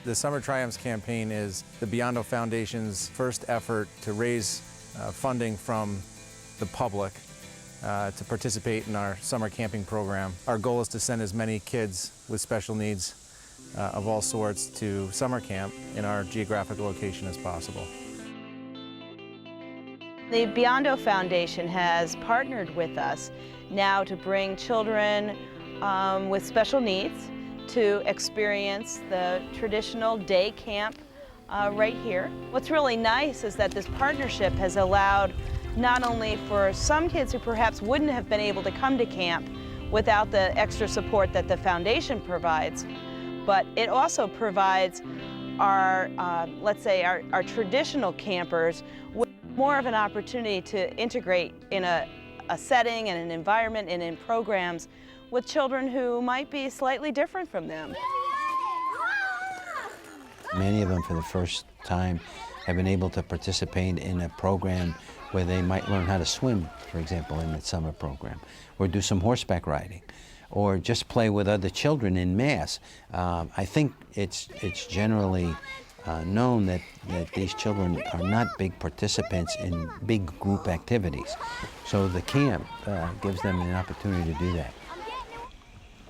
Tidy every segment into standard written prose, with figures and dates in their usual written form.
The Summer Triumphs campaign is the Biondo Foundation's first effort to raise funding from the public to participate in our summer camping program. Our goal is to send as many kids with special needs of all sorts to summer camp in our geographic location as possible. The Biondo Foundation has partnered with us now to bring children with special needs to experience the traditional day camp right here. What's really nice is that this partnership has allowed not only for some kids who perhaps wouldn't have been able to come to camp without the extra support that the foundation provides, but it also provides our, let's say, our traditional campers with more of an opportunity to integrate in a setting and an environment and in programs with children who might be slightly different from them. Many of them, for the first time, have been able to participate in a program where they might learn how to swim, for example, in the summer program, or do some horseback riding, or just play with other children in mass. I think it's generally known that these children are not big participants in big group activities. So the camp gives them an opportunity to do that.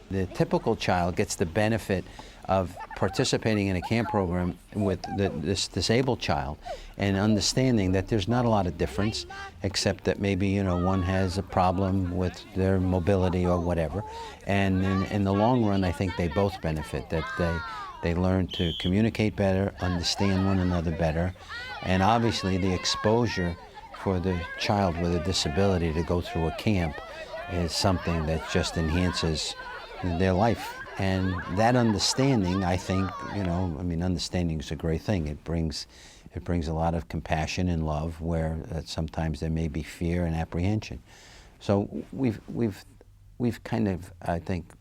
The typical child gets the benefit of participating in a camp program with this disabled child and understanding that there's not a lot of difference, except that maybe, you know, one has a problem with their mobility or whatever. And in the long run, I think they both benefit, that they learn to communicate better, understand one another better, and obviously the exposure for the child with a disability to go through a camp is something that just enhances their life. And that understanding, I think, you know, I mean, understanding is a great thing. It brings a lot of compassion and love where sometimes there may be fear and apprehension. So we've kind of, I think,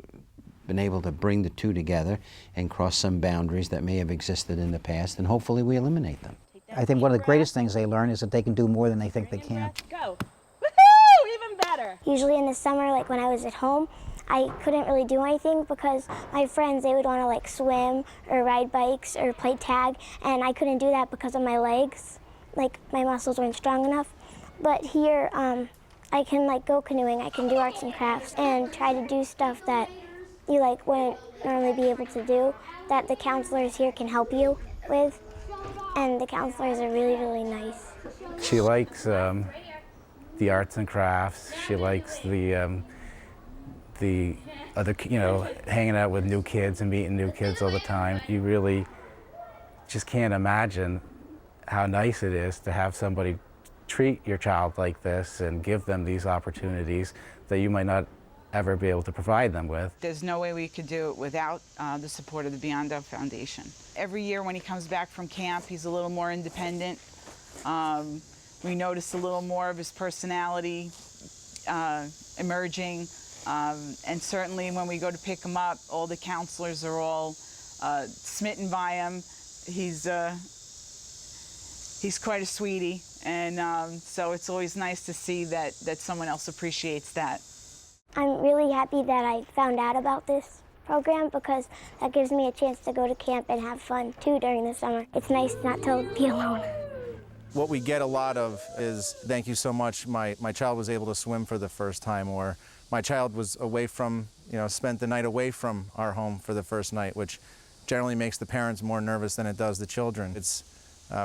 been able to bring the two together and cross some boundaries that may have existed in the past, and hopefully we eliminate them. I think one of the greatest things they learn is that they can do more than they think they can. Go. Woohoo! Even better. Usually in the summer, like when I was at home, I couldn't really do anything because my friends, they would want to like swim or ride bikes or play tag, and I couldn't do that because of my legs. Like my muscles weren't strong enough. But here, I can like go canoeing, I can do arts and crafts, and try to do stuff that you like wouldn't normally be able to do, that the counselors here can help you with. And the counselors are really, really nice. She likes the arts and crafts. She likes the other, you know, hanging out with new kids and meeting new kids all the time. You really just can't imagine how nice it is to have somebody treat your child like this and give them these opportunities that you might not ever be able to provide them with. There's no way we could do it without the support of the Biondo Foundation. Every year when he comes back from camp, he's a little more independent. We notice a little more of his personality emerging. And certainly when we go to pick him up, all the counselors are all smitten by him. He's quite a sweetie, and so it's always nice to see that someone else appreciates that. I'm really happy that I found out about this program because that gives me a chance to go to camp and have fun too during the summer. It's nice not to be alone. What we get a lot of is, thank you so much, my child was able to swim for the first time, or my child was away from, you know, spent the night away from our home for the first night, which generally makes the parents more nervous than it does the children. It's,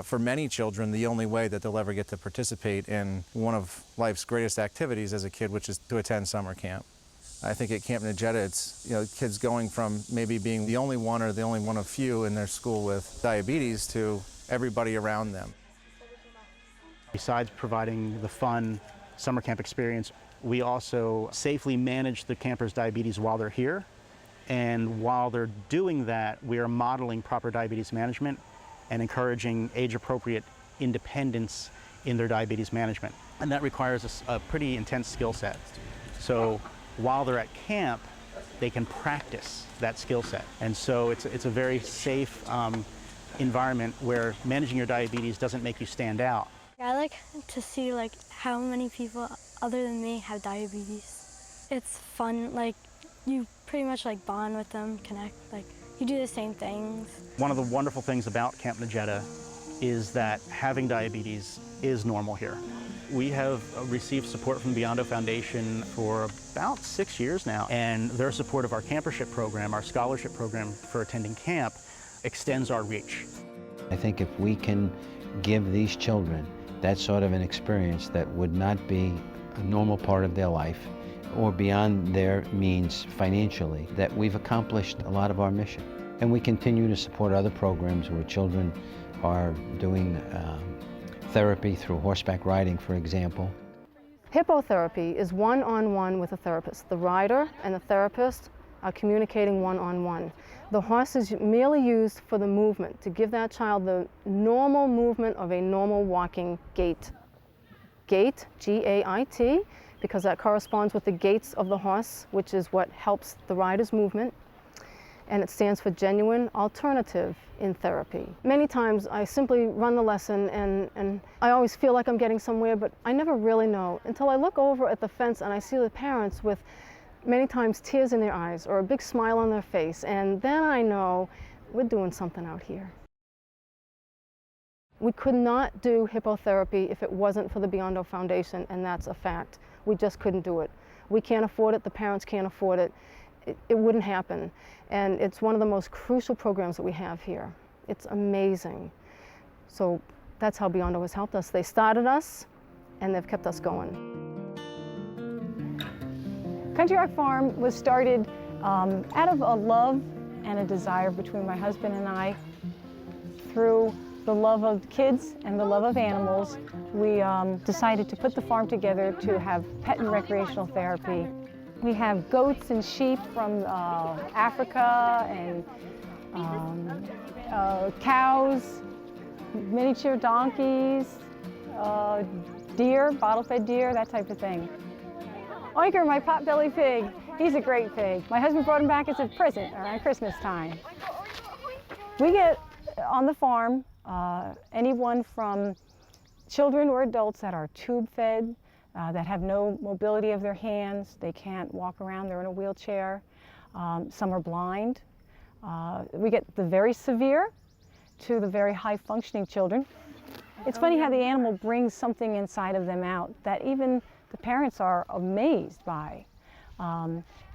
for many children, the only way that they'll ever get to participate in one of life's greatest activities as a kid, which is to attend summer camp. I think at Camp Najeta, it's, you know, kids going from maybe being the only one or the only one of few in their school with diabetes to everybody around them. Besides providing the fun summer camp experience, we also safely manage the campers' diabetes while they're here. And while they're doing that, we are modeling proper diabetes management and encouraging age-appropriate independence in their diabetes management. And that requires a pretty intense skill set. So while they're at camp, they can practice that skill set. And so it's a very safe environment where managing your diabetes doesn't make you stand out. I like to see like how many people other than me have diabetes. It's fun, like you pretty much like bond with them, connect, like You do the same things. One of the wonderful things about Camp Najeta is that having diabetes is normal here. We have received support from the Biondo Foundation for about 6 years now, and their support of our campership program, our scholarship program for attending camp, extends our reach. I think if we can give these children that sort of an experience that would not be a normal part of their life or beyond their means financially, that we've accomplished a lot of our mission. And we continue to support other programs where children are doing therapy through horseback riding, for example. Hippotherapy is one-on-one with a therapist. The rider and the therapist are communicating one-on-one. The horse is merely used for the movement, to give that child the normal movement of a normal walking gait. Gait, G-A-I-T, because that corresponds with the gaits of the horse, which is what helps the rider's movement. And it stands for genuine alternative in therapy. Many times I simply run the lesson and I always feel like I'm getting somewhere, but I never really know until I look over at the fence and I see the parents with many times tears in their eyes or a big smile on their face, and then I know we're doing something out here. We could not do hippotherapy if it wasn't for the Biondo Foundation, and that's a fact. We just couldn't do it. We can't afford it, the parents can't afford it. It wouldn't happen. And it's one of the most crucial programs that we have here. It's amazing. So that's how Biondo has helped us. They started us, and they've kept us going. Country Rock Farm was started out of a love and a desire between my husband and I. Through the love of kids and the love of animals, we decided to put the farm together to have pet and recreational therapy. We have goats and sheep from Africa, and cows, miniature donkeys, deer, bottle-fed deer, that type of thing. Oinker, my pot-belly pig, he's a great pig. My husband brought him back as a present around Christmas time. We get on the farm anyone from children or adults that are tube-fed, that have no mobility of their hands. They can't walk around, they're in a wheelchair. Some are blind. We get the very severe to the very high-functioning children. It's funny how the animal brings something inside of them out that even the parents are amazed by.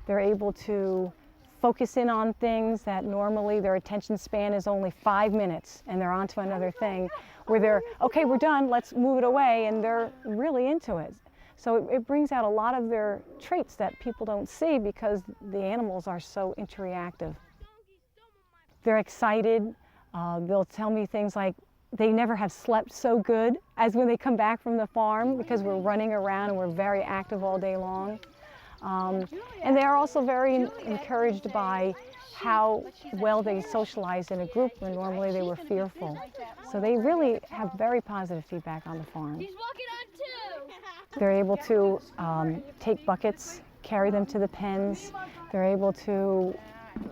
They're able to focus in on things that normally their attention span is only 5 minutes, and they're on to another thing, where they're, okay, we're done, let's move it away, and they're really into it. So it brings out a lot of their traits that people don't see because the animals are so interactive. They're excited. They'll tell me things like they never have slept so good as when they come back from the farm, because we're running around and we're very active all day long. And they are also very encouraged by how well they socialize in a group where normally they were fearful. So they really have very positive feedback on the farm. They're able to take buckets, carry them to the pens. They're able to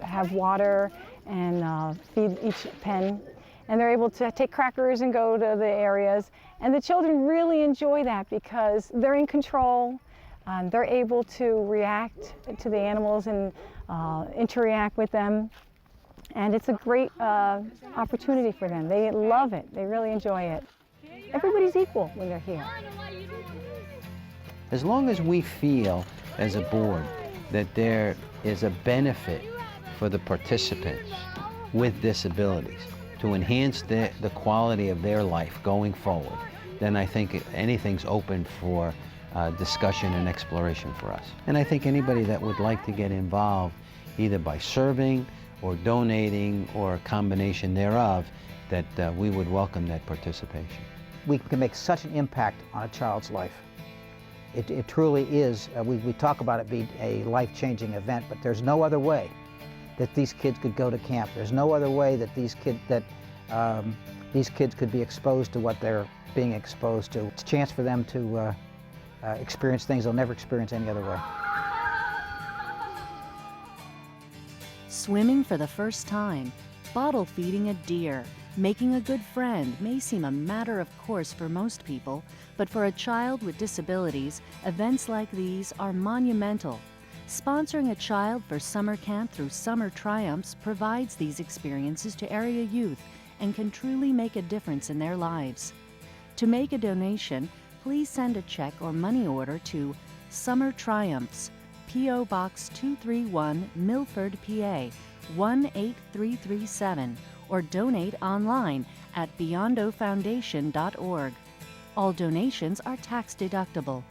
have water and feed each pen. And they're able to take crackers and go to the areas. And the children really enjoy that because they're in control. They're able to react to the animals and interact with them. And it's a great opportunity for them. They love it. They really enjoy it. Everybody's equal when they're here. As long as we feel as a board that there is a benefit for the participants with disabilities to enhance the quality of their life going forward, then I think anything's open for discussion and exploration for us. And I think anybody that would like to get involved, either by serving or donating or a combination thereof, that we would welcome that participation. We can make such an impact on a child's life. It truly is, we talk about it being a life-changing event, but there's no other way that these kids could go to camp. There's no other way that these kids could be exposed to what they're being exposed to. It's a chance for them to experience things they'll never experience any other way. Swimming for the first time, bottle feeding a deer, making a good friend may seem a matter of course for most people, but for a child with disabilities, events like these are monumental. Sponsoring a child for summer camp through Summer Triumphs provides these experiences to area youth and can truly make a difference in their lives. To make a donation, please send a check or money order to Summer Triumphs, P.O. Box 231, Milford, PA 18337, or donate online at biondofoundation.org. All donations are tax deductible.